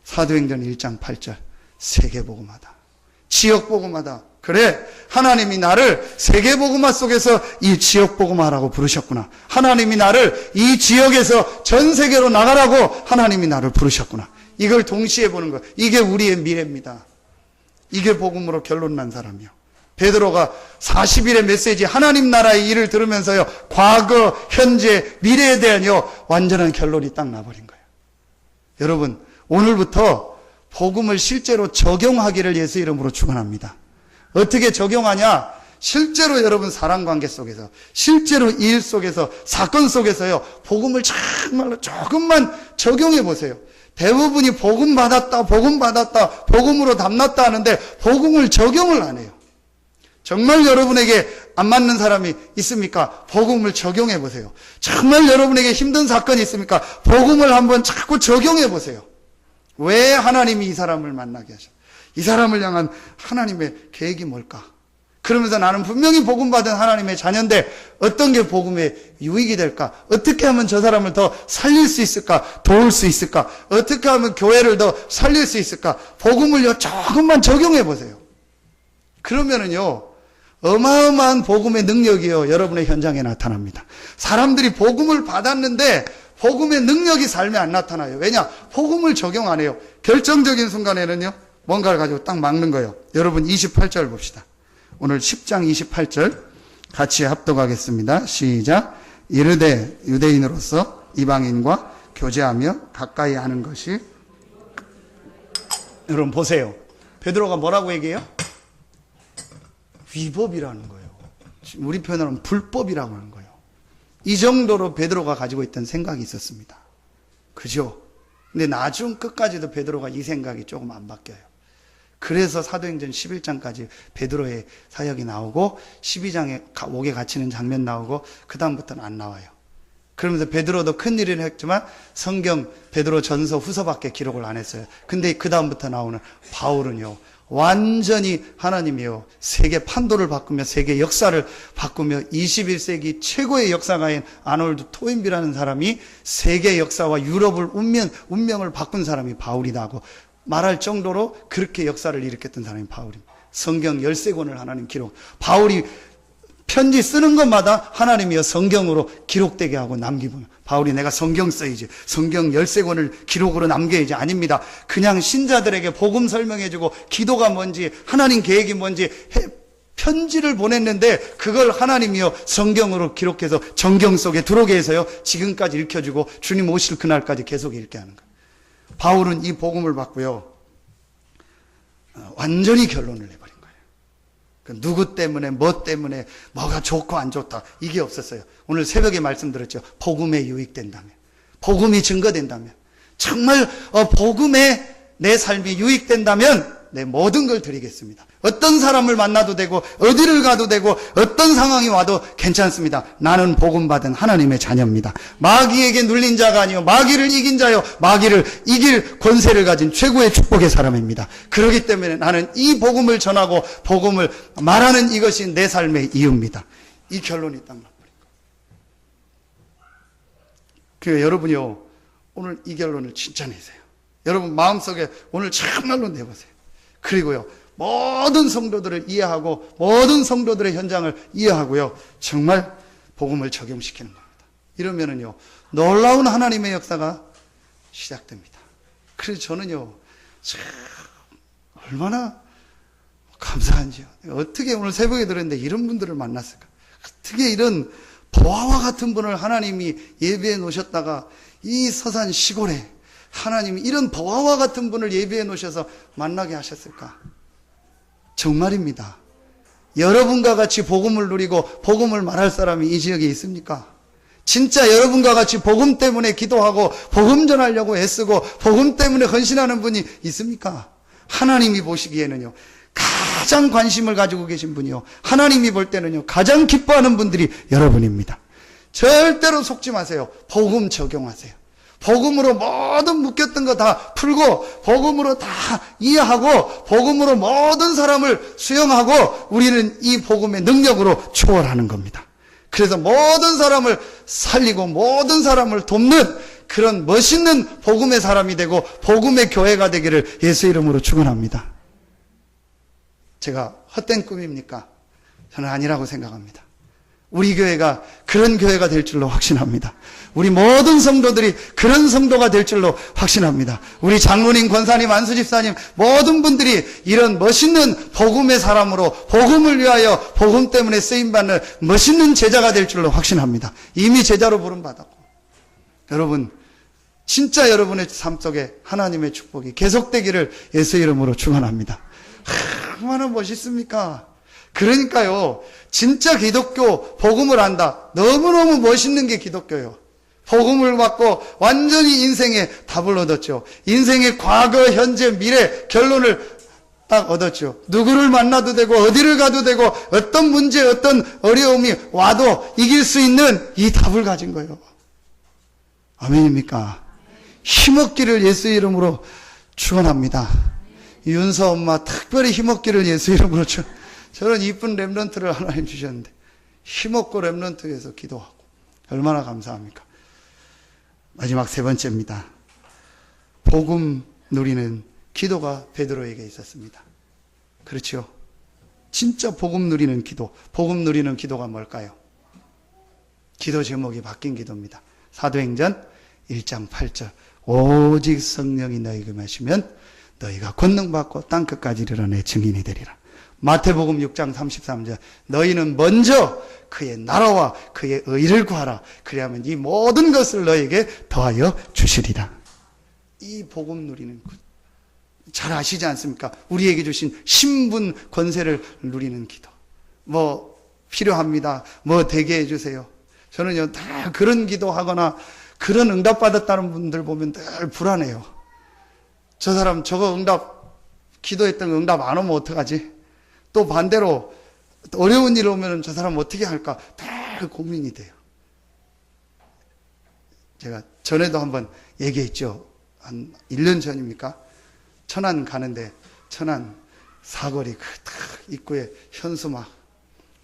S1: 사도행전 1장 8절 세계복음화다. 지역복음화다. 그래, 하나님이 나를 세계복음화 속에서 이 지역복음화라고 부르셨구나. 하나님이 나를 이 지역에서 전 세계로 나가라고 하나님이 나를 부르셨구나. 이걸 동시에 보는 거. 이게 우리의 미래입니다. 이게 복음으로 결론 난 사람이요. 베드로가 40일의 메시지 하나님 나라의 일을 들으면서요, 과거, 현재, 미래에 대한요 완전한 결론이 딱 나버린 거예요. 여러분, 오늘부터 복음을 실제로 적용하기를 예수 이름으로 축원합니다. 어떻게 적용하냐? 실제로 여러분 사랑관계 속에서, 실제로 일 속에서, 사건 속에서요, 복음을 정말로 조금만 적용해 보세요. 대부분이 복음 받았다, 복음으로 담났다 하는데 복음을 적용을 안 해요. 정말 여러분에게 안 맞는 사람이 있습니까? 복음을 적용해 보세요. 정말 여러분에게 힘든 사건이 있습니까? 복음을 한번 자꾸 적용해 보세요. 왜 하나님이 이 사람을 만나게 하셨어요? 이 사람을 향한 하나님의 계획이 뭘까? 그러면서 나는 분명히 복음받은 하나님의 자녀인데 어떤 게 복음의 유익이 될까? 어떻게 하면 저 사람을 더 살릴 수 있을까? 도울 수 있을까? 어떻게 하면 교회를 더 살릴 수 있을까? 복음을요 조금만 적용해 보세요. 그러면은요 어마어마한 복음의 능력이요 여러분의 현장에 나타납니다. 사람들이 복음을 받았는데 복음의 능력이 삶에 안 나타나요. 왜냐? 복음을 적용 안 해요. 결정적인 순간에는요 뭔가를 가지고 딱 막는 거예요. 여러분 28절 봅시다. 오늘 10장 28절 같이 합독하겠습니다. 시작. 이르되 유대인으로서 이방인과 교제하며 가까이 하는 것이. 여러분 보세요. 베드로가 뭐라고 얘기해요? 위법이라는 거예요. 우리 표현으로는 불법이라고 하는 거예요. 이 정도로 베드로가 가지고 있던 생각이 있었습니다. 그죠? 근데 나중 끝까지도 베드로가 이 생각이 조금 안 바뀌어요. 그래서 사도행전 11장까지 베드로의 사역이 나오고 12장에 옥에 갇히는 장면 나오고 그 다음부터는 안 나와요. 그러면서 베드로도 큰 일을 했지만 성경 베드로 전서 후서밖에 기록을 안 했어요. 근데 그 다음부터 나오는 바울은요 완전히 하나님이요 세계 판도를 바꾸며 세계 역사를 바꾸며 21세기 최고의 역사가인 아놀드 토인비라는 사람이 세계 역사와 유럽을 운명을 바꾼 사람이 바울이다 하고 말할 정도로 그렇게 역사를 일으켰던 사람이 바울입니다. 성경 13권을 하나님 기록. 바울이 편지 쓰는 것마다 하나님이여 성경으로 기록되게 하고 남기고. 바울이 내가 성경 써야지, 성경 13권을 기록으로 남겨야지. 아닙니다. 그냥 신자들에게 복음 설명해주고 기도가 뭔지 하나님 계획이 뭔지 편지를 보냈는데 그걸 하나님이여 성경으로 기록해서 정경 속에 들어오게 해서요 지금까지 읽혀주고 주님 오실 그날까지 계속 읽게 하는 거예요. 바울은 이 복음을 받고요 완전히 결론을 내버린 거예요. 누구 때문에 뭐 때문에 뭐가 좋고 안 좋다 이게 없었어요. 오늘 새벽에 말씀드렸죠. 복음에 유익된다면, 복음이 증거된다면, 정말 복음에 내 삶이 유익된다면 내 모든 걸 드리겠습니다. 어떤 사람을 만나도 되고 어디를 가도 되고 어떤 상황이 와도 괜찮습니다. 나는 복음 받은 하나님의 자녀입니다. 마귀에게 눌린 자가 아니요 마귀를 이긴 자요 마귀를 이길 권세를 가진 최고의 축복의 사람입니다. 그렇기 때문에 나는 이 복음을 전하고 복음을 말하는 이것이 내 삶의 이유입니다. 이 결론이 딱 나버린 거예요. 그러니까 여러분이요 오늘 이 결론을 진짜 내세요. 여러분 마음속에 오늘 정말로 내보세요. 그리고요 모든 성도들을 이해하고 모든 성도들의 현장을 이해하고요 정말 복음을 적용시키는 겁니다. 이러면은요 놀라운 하나님의 역사가 시작됩니다. 그래서 저는요 참 얼마나 감사한지요. 어떻게 오늘 새벽에 들었는데 이런 분들을 만났을까? 어떻게 이런 보아와 같은 분을 하나님이 예비해 놓으셨다가 이 서산 시골에 하나님이 이런 보아와 같은 분을 예비해 놓으셔서 만나게 하셨을까? 정말입니다. 여러분과 같이 복음을 누리고 복음을 말할 사람이 이 지역에 있습니까? 진짜 여러분과 같이 복음 때문에 기도하고 복음 전하려고 애쓰고 복음 때문에 헌신하는 분이 있습니까? 하나님이 보시기에는요, 가장 관심을 가지고 계신 분이요, 하나님이 볼 때는요, 가장 기뻐하는 분들이 여러분입니다. 절대로 속지 마세요. 복음 적용하세요. 복음으로 모든 묶였던 거 다 풀고 복음으로 다 이해하고 복음으로 모든 사람을 수용하고 우리는 이 복음의 능력으로 초월하는 겁니다. 그래서 모든 사람을 살리고 모든 사람을 돕는 그런 멋있는 복음의 사람이 되고 복음의 교회가 되기를 예수 이름으로 축원합니다. 제가 헛된 꿈입니까? 저는 아니라고 생각합니다. 우리 교회가 그런 교회가 될 줄로 확신합니다. 우리 모든 성도들이 그런 성도가 될 줄로 확신합니다. 우리 장로님, 권사님, 안수집사님 모든 분들이 이런 멋있는 복음의 사람으로 복음을 위하여 복음 때문에 쓰임받는 멋있는 제자가 될 줄로 확신합니다. 이미 제자로 부름받았고, 여러분 진짜 여러분의 삶 속에 하나님의 축복이 계속되기를 예수 이름으로 축원합니다. 얼마나 멋있습니까? 그러니까요, 진짜 기독교 복음을 안다. 너무너무 멋있는 게 기독교예요. 복음을 받고 완전히 인생의 답을 얻었죠. 인생의 과거, 현재, 미래 결론을 딱 얻었죠. 누구를 만나도 되고 어디를 가도 되고 어떤 문제, 어떤 어려움이 와도 이길 수 있는 이 답을 가진 거예요. 아멘입니까? 힘없기를 예수 이름으로 축원합니다. 윤서 엄마 특별히 힘없기를 예수 이름으로 저런 이쁜 렘넌트를 하나님 주셨는데 힘없고 렘넌트에서 기도하고 얼마나 감사합니까? 마지막 세 번째입니다. 복음 누리는 기도가 베드로에게 있었습니다. 그렇죠? 진짜 복음 누리는 기도, 복음 누리는 기도가 뭘까요? 기도 제목이 바뀐 기도입니다. 사도행전 1장 8절 오직 성령이 너희에게 임하시면 너희가 권능 받고 땅끝까지 이르러 내 증인이 되리라. 마태복음 6장 33절 너희는 먼저 그의 나라와 그의 의를 구하라. 그리하면 이 모든 것을 너희에게 더하여 주시리라. 이 복음 누리는 것 잘 아시지 않습니까? 우리에게 주신 신분 권세를 누리는 기도. 뭐 필요합니다. 뭐 되게 해주세요. 저는요 다 그런 기도하거나 그런 응답받았다는 분들 보면 늘 불안해요. 저 사람 저거 응답 기도했던 거 응답 안 오면 어떡하지? 또 반대로 어려운 일 오면 저 사람 어떻게 할까? 다 고민이 돼요. 제가 전에도 한번 얘기했죠. 한 1년 전입니까? 천안 가는데 천안 사거리 그 입구에 현수막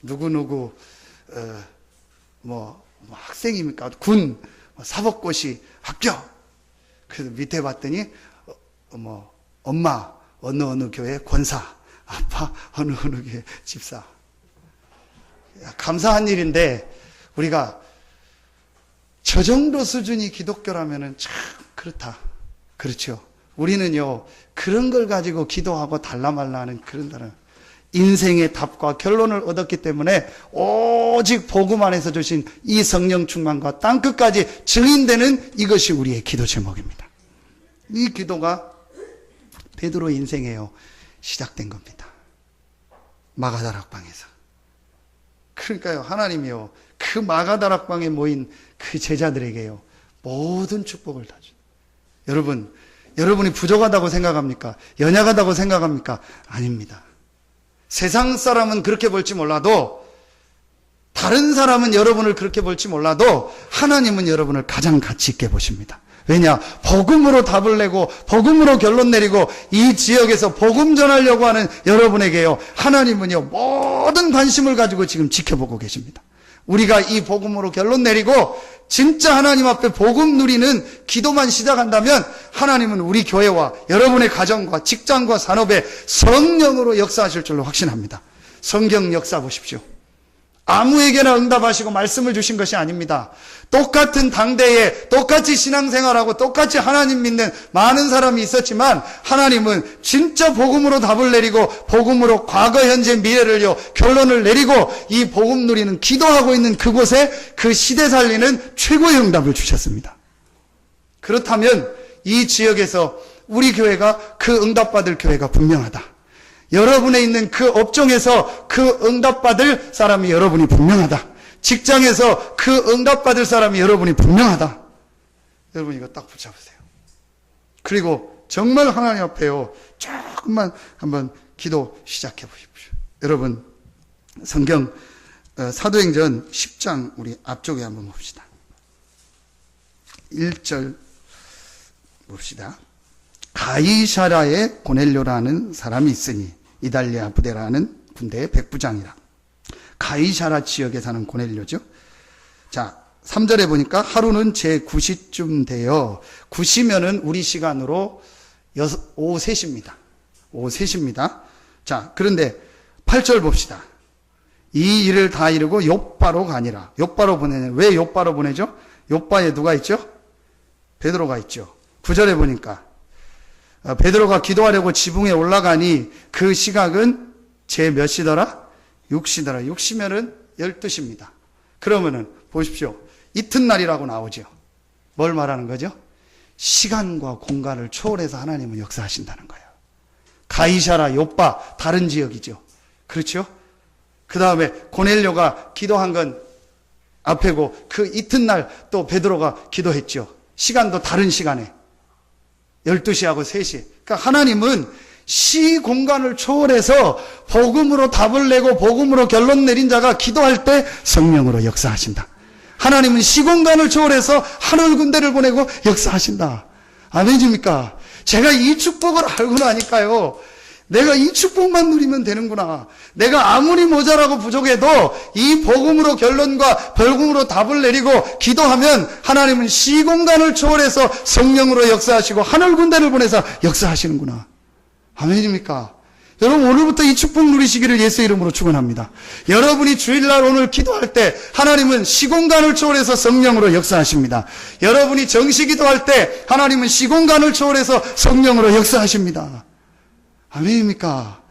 S1: 누구누구 뭐 학생입니까? 군 사법고시 합격. 그래서 밑에 봤더니 뭐 엄마 어느 교회 권사, 아빠 어느 교회 집사. 감사한 일인데 우리가 저 정도 수준이 기독교라면은 참 그렇다. 그렇죠. 우리는요 그런 걸 가지고 기도하고 달라말라 하는 그런 다른 인생의 답과 결론을 얻었기 때문에 오직 복음 안에서 주신 이 성령 충만과 땅끝까지 증인되는 이것이 우리의 기도 제목입니다. 이 기도가 베드로 인생에요 시작된 겁니다. 마가다락방에서. 그러니까요 하나님이요 그 마가다락방에 모인 그 제자들에게요 모든 축복을 다 줍니다. 여러분이 부족하다고 생각합니까? 연약하다고 생각합니까? 아닙니다. 세상 사람은 그렇게 볼지 몰라도 다른 사람은 여러분을 그렇게 볼지 몰라도 하나님은 여러분을 가장 가치 있게 보십니다. 왜냐? 복음으로 답을 내고 복음으로 결론 내리고 이 지역에서 복음 전하려고 하는 여러분에게요 하나님은요 모든 관심을 가지고 지금 지켜보고 계십니다. 우리가 이 복음으로 결론 내리고 진짜 하나님 앞에 복음 누리는 기도만 시작한다면 하나님은 우리 교회와 여러분의 가정과 직장과 산업에 성령으로 역사하실 줄로 확신합니다. 성경 역사 보십시오. 아무에게나 응답하시고 말씀을 주신 것이 아닙니다. 똑같은 당대에 똑같이 신앙생활하고 똑같이 하나님 믿는 많은 사람이 있었지만 하나님은 진짜 복음으로 답을 내리고 복음으로 과거, 현재, 미래를요 결론을 내리고 이 복음 누리는 기도하고 있는 그곳에 그 시대 살리는 최고의 응답을 주셨습니다. 그렇다면 이 지역에서 우리 교회가 그 응답받을 교회가 분명하다. 여러분에 있는 그 업종에서 그 응답받을 사람이 여러분이 분명하다. 직장에서 그 응답받을 사람이 여러분이 분명하다. 여러분 이거 딱 붙잡으세요. 그리고 정말 하나님 앞에요. 조금만 한번 기도 시작해 보십시오. 여러분 성경 사도행전 10장 우리 앞쪽에 한번 봅시다. 1절 봅시다. 가이사라에 고넬료라는 사람이 있으니 이달리아 부대라는 군대의 백부장이라. 가이사라 지역에 사는 고넬료죠. 자, 3절에 보니까 하루는 제 9시쯤 되어 9시면은 우리 시간으로 오후 3시입니다. 오후 3시입니다. 자, 그런데 8절 봅시다. 이 일을 다 이루고 요빠로 가니라. 요빠로 보내냐. 왜 요빠로 보내죠? 요빠에 누가 있죠? 베드로가 있죠. 9절에 보니까 베드로가 기도하려고 지붕에 올라가니 그 시각은 제 몇 시더라? 6시더라. 6시면은 12시입니다. 그러면은 보십시오. 이튿날이라고 나오죠. 뭘 말하는 거죠? 시간과 공간을 초월해서 하나님은 역사하신다는 거예요. 가이사라, 요빠, 다른 지역이죠. 그렇죠? 그 다음에 고넬료가 기도한 건 앞에고 그 이튿날 또 베드로가 기도했죠. 시간도 다른 시간에 12시하고 3시. 그러니까 하나님은 시 공간을 초월해서 복음으로 답을 내고 복음으로 결론 내린 자가 기도할 때 성령으로 역사하신다. 하나님은 시 공간을 초월해서 하늘 군대를 보내고 역사하신다. 아멘입니까? 제가 이 축복을 알고 나니까요. 내가 이 축복만 누리면 되는구나. 내가 아무리 모자라고 부족해도 이 복음으로 결론과 복음으로 답을 내리고 기도하면 하나님은 시공간을 초월해서 성령으로 역사하시고 하늘 군대를 보내서 역사하시는구나. 아멘입니까? 여러분 오늘부터 이 축복 누리시기를 예수 이름으로 축원합니다. 여러분이 주일날 오늘 기도할 때 하나님은 시공간을 초월해서 성령으로 역사하십니다. 여러분이 정시 기도할 때 하나님은 시공간을 초월해서 성령으로 역사하십니다. 아멘입니까?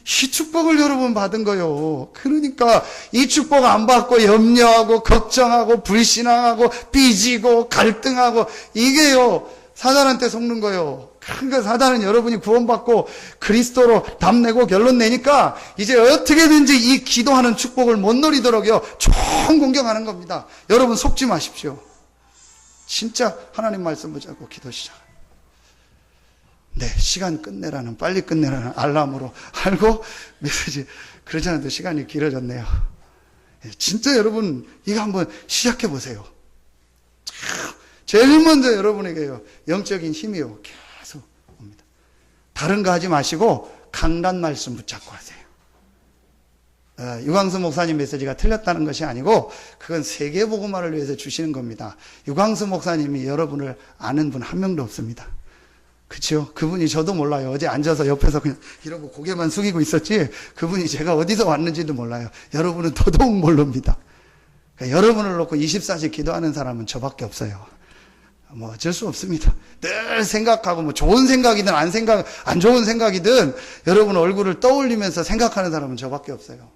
S1: 이 축복을 여러분 받은 거요. 그러니까 이 축복 안 받고 염려하고 걱정하고 불신앙하고 삐지고 갈등하고 이게요 사단한테 속는 거요. 그러니까 사단은 여러분이 구원받고 그리스도로 답내고 결론 내니까 이제 어떻게든지 이 기도하는 축복을 못 누리도록요 총 공격하는 겁니다. 여러분 속지 마십시오. 진짜 하나님 말씀 붙잡고 기도 시작. 네, 시간 끝내라는, 빨리 끝내라는 알람으로 알고 메시지, 그러지 않아도 시간이 길어졌네요. 진짜 여러분, 이거 한번 시작해 보세요. 제일 먼저 여러분에게요, 영적인 힘이요, 계속 옵니다. 다른 거 하지 마시고, 강단 말씀 붙잡고 하세요. 유광수 목사님 메시지가 틀렸다는 것이 아니고, 그건 세계복음화를 위해서 주시는 겁니다. 유광수 목사님이 여러분을 아는 분 한 명도 없습니다. 그쵸? 그분이 저도 몰라요. 어제 앉아서 옆에서 그냥 이러고 고개만 숙이고 있었지, 그분이 제가 어디서 왔는지도 몰라요. 여러분은 더더욱 모릅니다. 그러니까 여러분을 놓고 24시 기도하는 사람은 저밖에 없어요. 뭐 어쩔 수 없습니다. 늘 생각하고 뭐 좋은 생각이든 안 좋은 생각이든 여러분 얼굴을 떠올리면서 생각하는 사람은 저밖에 없어요.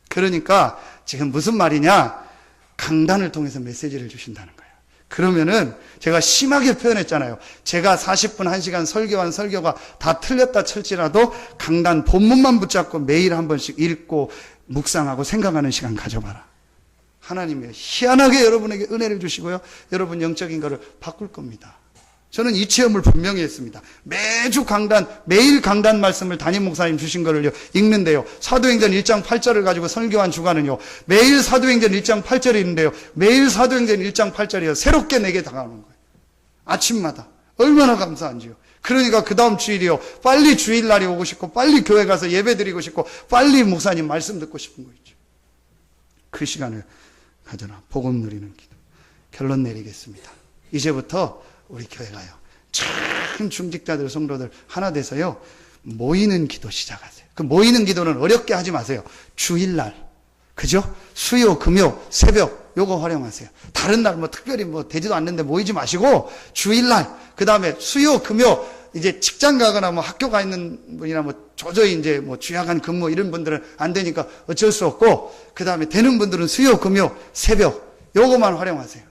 S1: 그러니까 지금 무슨 말이냐? 강단을 통해서 메시지를 주신다는 거예요. 그러면은 제가 심하게 표현했잖아요. 제가 40분 1시간 설교한 설교가 다 틀렸다 칠지라도 강단 본문만 붙잡고 매일 한 번씩 읽고 묵상하고 생각하는 시간 가져봐라. 하나님이 희한하게 여러분에게 은혜를 주시고요. 여러분 영적인 거를 바꿀 겁니다. 저는 이 체험을 분명히 했습니다. 매주 강단, 매일 강단 말씀을 담임 목사님 주신 거를 읽는데요. 사도행전 1장 8절을 가지고 설교한 주간은요. 매일 사도행전 1장 8절이 있는데요. 매일 사도행전 1장 8절이요. 새롭게 내게 다가오는 거예요. 아침마다. 얼마나 감사한지요. 그러니까 그 다음 주일이요. 빨리 주일날이 오고 싶고, 빨리 교회 가서 예배 드리고 싶고, 빨리 목사님 말씀 듣고 싶은 거 있죠. 그 시간을 가져라. 복음 누리는 기도. 결론 내리겠습니다. 이제부터 우리 교회가요. 참 중직자들, 성도들 하나 돼서요. 모이는 기도 시작하세요. 그 모이는 기도는 어렵게 하지 마세요. 주일날. 그죠? 수요, 금요, 새벽 요거 활용하세요. 다른 날 뭐 특별히 뭐 되지도 않는데 모이지 마시고 주일날, 그다음에 수요, 금요 이제 직장 가거나 뭐 학교 가 있는 분이나 뭐 도저히 이제 뭐 주야간 근무 이런 분들은 안 되니까 어쩔 수 없고 그다음에 되는 분들은 수요, 금요, 새벽 요거만 활용하세요.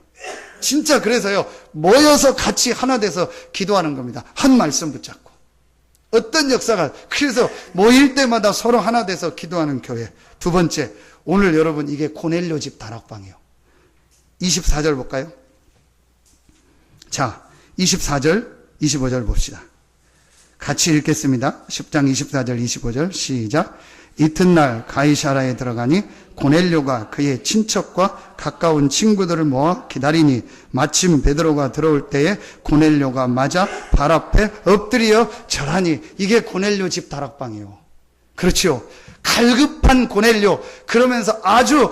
S1: 진짜 그래서요, 모여서 같이 하나 돼서 기도하는 겁니다. 한 말씀 붙잡고. 어떤 역사가, 그래서 모일 때마다 서로 하나 돼서 기도하는 교회. 두 번째, 오늘 여러분 이게 고넬료 집 다락방이에요. 24절 볼까요? 자, 24절, 25절 봅시다. 같이 읽겠습니다. 10장 24절, 25절 시작. 이튿날 가이사라에 들어가니 고넬료가 그의 친척과 가까운 친구들을 모아 기다리니 마침 베드로가 들어올 때에 고넬료가 맞아 발 앞에 엎드려 절하니. 이게 고넬료 집 다락방이에요. 그렇죠. 갈급한 고넬료. 그러면서 아주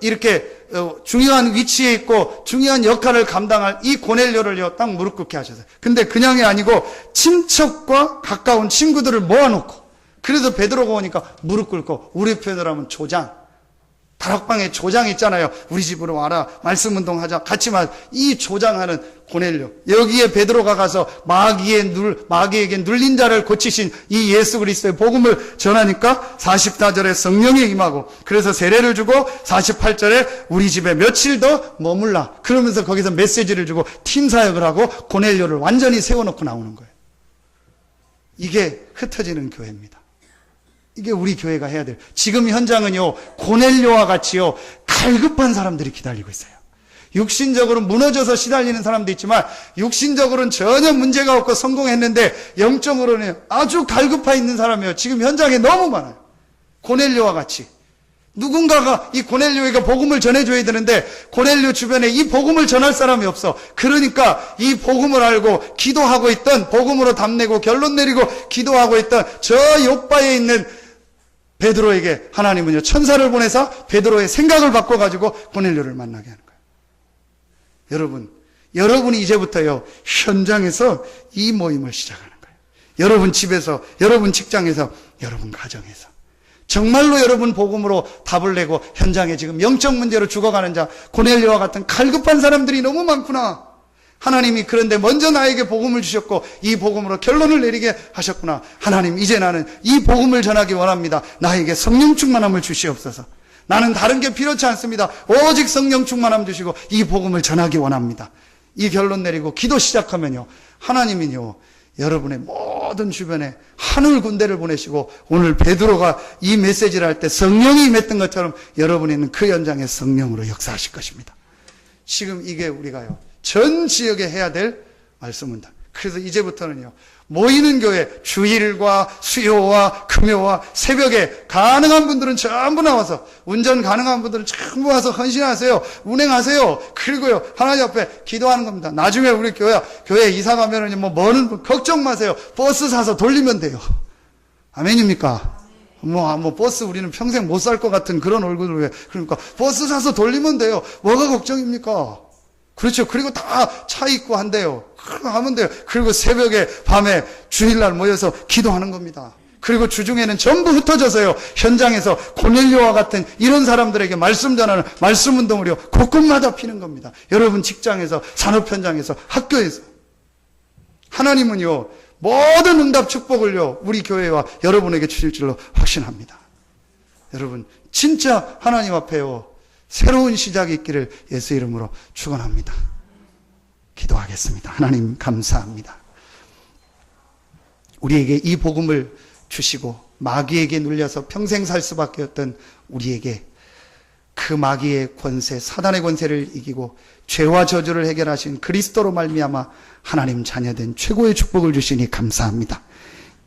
S1: 이렇게 중요한 위치에 있고 중요한 역할을 감당할 이 고넬료를요 딱 무릎 꿇게 하셨어요. 근데 그냥이 아니고 친척과 가까운 친구들을 모아놓고, 그래서 베드로가 오니까 무릎 꿇고, 우리 표현으로 하면 조장, 다락방에 조장 있잖아요. 우리 집으로 와라, 말씀 운동하자, 같이 이 조장하는 고넬료. 여기에 베드로가 가서 마귀에게 눌린 자를 고치신 이 예수 그리스도의 복음을 전하니까 44절에 성령이 임하고, 그래서 세례를 주고 48절에 우리 집에 며칠 더 머물라, 그러면서 거기서 메시지를 주고 팀 사역을 하고 고넬료를 완전히 세워놓고 나오는 거예요. 이게 흩어지는 교회입니다. 이게 우리 교회가 해야 돼요. 지금 현장은요, 고넬료와 같이요, 갈급한 사람들이 기다리고 있어요. 육신적으로 무너져서 시달리는 사람도 있지만, 육신적으로는 전혀 문제가 없고 성공했는데, 영적으로는 아주 갈급해 있는 사람이에요. 지금 현장에 너무 많아요. 고넬료와 같이. 누군가가 이 고넬료에게 복음을 전해줘야 되는데, 고넬료 주변에 이 복음을 전할 사람이 없어. 그러니까 이 복음을 알고 기도하고 있던, 복음으로 답내고 결론 내리고 기도하고 있던 저 요바에 있는 베드로에게 하나님은요, 천사를 보내서 베드로의 생각을 바꿔가지고 고넬료를 만나게 하는 거예요. 여러분이 이제부터요, 현장에서 이 모임을 시작하는 거예요. 여러분 집에서, 여러분 직장에서, 여러분 가정에서. 정말로 여러분 복음으로 답을 내고 현장에 지금 영적 문제로 죽어가는 자, 고넬료와 같은 갈급한 사람들이 너무 많구나. 하나님이 그런데 먼저 나에게 복음을 주셨고 이 복음으로 결론을 내리게 하셨구나. 하나님, 이제 나는 이 복음을 전하기 원합니다. 나에게 성령 충만함을 주시옵소서. 나는 다른 게 필요치 않습니다. 오직 성령 충만함 주시고 이 복음을 전하기 원합니다. 이 결론 내리고 기도 시작하면요, 하나님은요, 여러분의 모든 주변에 하늘 군대를 보내시고, 오늘 베드로가 이 메시지를 할 때 성령이 임했던 것처럼 여러분이 있는 그 현장에 성령으로 역사하실 것입니다. 지금 이게 우리가요, 전 지역에 해야 될 말씀입니다. 그래서 이제부터는요, 모이는 교회, 주일과 수요와 금요와 새벽에 가능한 분들은 전부 나와서, 운전 가능한 분들은 전부 와서 헌신하세요. 운행하세요. 그리고요, 하나님 앞에 기도하는 겁니다. 나중에 우리 교회 이사 가면은 머는 분 걱정 마세요. 버스 사서 돌리면 돼요. 아멘입니까? 버스 우리는 평생 못 살 것 같은 그런 얼굴을 왜, 그러니까 버스 사서 돌리면 돼요. 뭐가 걱정입니까? 그렇죠. 그리고 다 차 있고 한대요. 그러고 하면 돼요. 그리고 새벽에, 밤에, 주일날 모여서 기도하는 겁니다. 그리고 주중에는 전부 흩어져서요, 현장에서 고넬료와 같은 이런 사람들에게 말씀 전하는 말씀 운동을요, 곳곳마다 피는 겁니다. 여러분 직장에서, 산업 현장에서, 학교에서. 하나님은요, 모든 응답 축복을요, 우리 교회와 여러분에게 주실 줄로 확신합니다. 여러분, 진짜 하나님 앞에요, 새로운 시작이 있기를 예수 이름으로 축원합니다. 기도하겠습니다. 하나님 감사합니다. 우리에게 이 복음을 주시고 마귀에게 눌려서 평생 살 수밖에 없던 우리에게 그 마귀의 권세, 사단의 권세를 이기고 죄와 저주를 해결하신 그리스도로 말미암아 하나님 자녀된 최고의 축복을 주시니 감사합니다.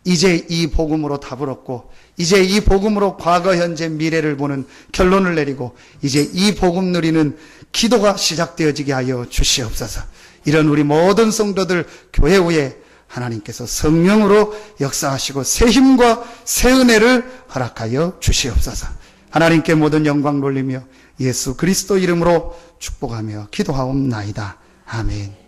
S1: 이제 이 복음으로 답을 얻고, 이제 이 복음으로 과거, 현재, 미래를 보는 결론을 내리고, 이제 이 복음 누리는 기도가 시작되어지게 하여 주시옵소서. 이런 우리 모든 성도들 교회 후에 하나님께서 성령으로 역사하시고 새 힘과 새 은혜를 허락하여 주시옵소서. 하나님께 모든 영광 돌리며 예수 그리스도 이름으로 축복하며 기도하옵나이다. 아멘.